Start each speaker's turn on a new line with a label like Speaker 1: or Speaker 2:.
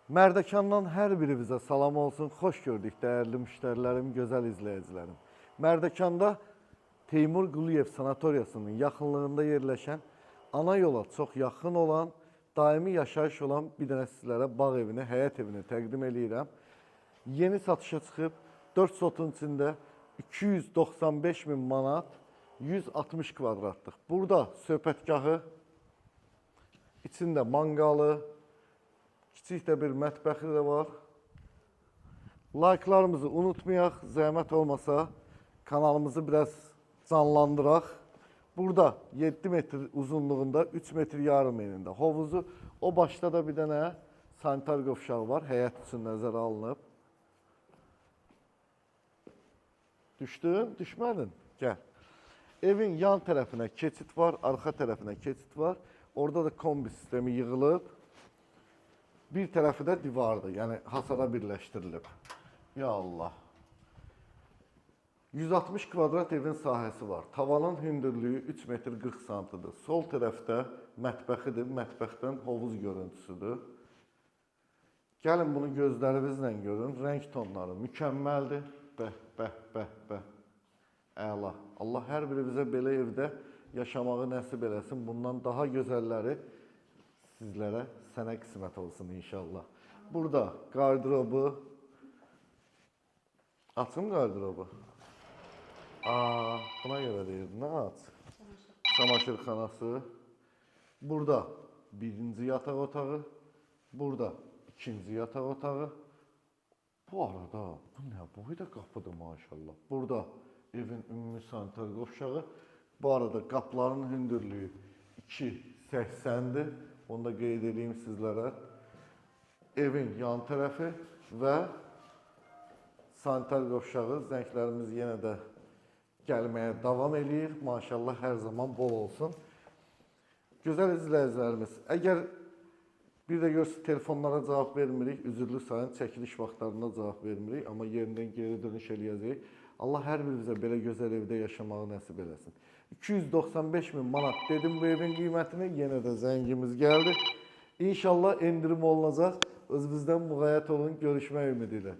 Speaker 1: Mərdəkandan hər birinizə salam olsun. Xoş gördük dəyərli müştərilərim, gözəl izləyicilərim. Mərdəkanda Teymur Quliyev sanatoriyasının yaxınlığında yerləşən, ana yola çox yaxın olan, daimi yaşayış olan bir dənə sizlərə bağ evini, həyət evini təqdim edirəm. Yeni satışa çıxıb 4 sotun içində 295 min manat, 160 kvadratlıq. Burada söhbətgahı, içində manqalı, kiçik də bir mətbəxi də var. Like'larımızı unutmayaq, zəhmət olmasa kanalımızı biraz canlandıraq. Burada 7 metr uzunluğunda, 3 metr yarım enində hovuzu. O başda da bir dənə sanitar qovşağı var, həyət üçün nəzərə alınıb. Düşdün, düşmədin? Gəl. Evin yan tərəfinə keçid var, arxa tərəfinə keçid var. Orada da kombi sistemi yığılıb. Bir tərəfi də divardır, yəni hasara birləşdirilib. Ya Allah. 160 kvadrat evin sahəsi var. Tavanın hündürlüyü 3 metr 40 santıdır. Sol tərəfdə mətbəxidir, mətbəxdən hovuz görüntüsüdür. Gəlin bunu gözlərinizlə görün. Rəng tonları mükəmməldir. Bəh. Əla. Allah hər birimizə belə evdə yaşamağı nəsib eləsin. Bundan daha gözəlləri sizlərə sənə qismət olsun inşallah. Burada qardırobu. Açım qardırobu. Buna görə deyirdim, nə aç? Çamaşırxanası. Burada birinci yataq otağı. Burada ikinci yataq otağı. Bu arada, bu nə boyda qapıdır maşallah. Burada evin ümumi sanitar qovşağı. Bu arada qapıların hündürlüyü 2.80-dir. Onu da qeyd edeyim sizlərə. Evin yan tərəfi və sanitar qovşağı. Zənglərimiz yenə də gəlməyə davam eləyir. Maşallah hər zaman bol olsun. Gözəl izləyicilərimiz, əgər bir də görürsünüz telefonlara cavab vermirik, üzürlü sayın, çəkiliş vaxtlarında cavab vermirik, amma yerindən geri dönüş eləyəcəyik. Allah hər birimizə belə gözəl evdə yaşamağı nəsib eləsin. 295 min manat dedim bu evin qiymətini, yenə də zəngimiz gəldi. İnşallah endirim olunacaq. Özünüzdən müğayət olun, görüşmək ümidi ilə.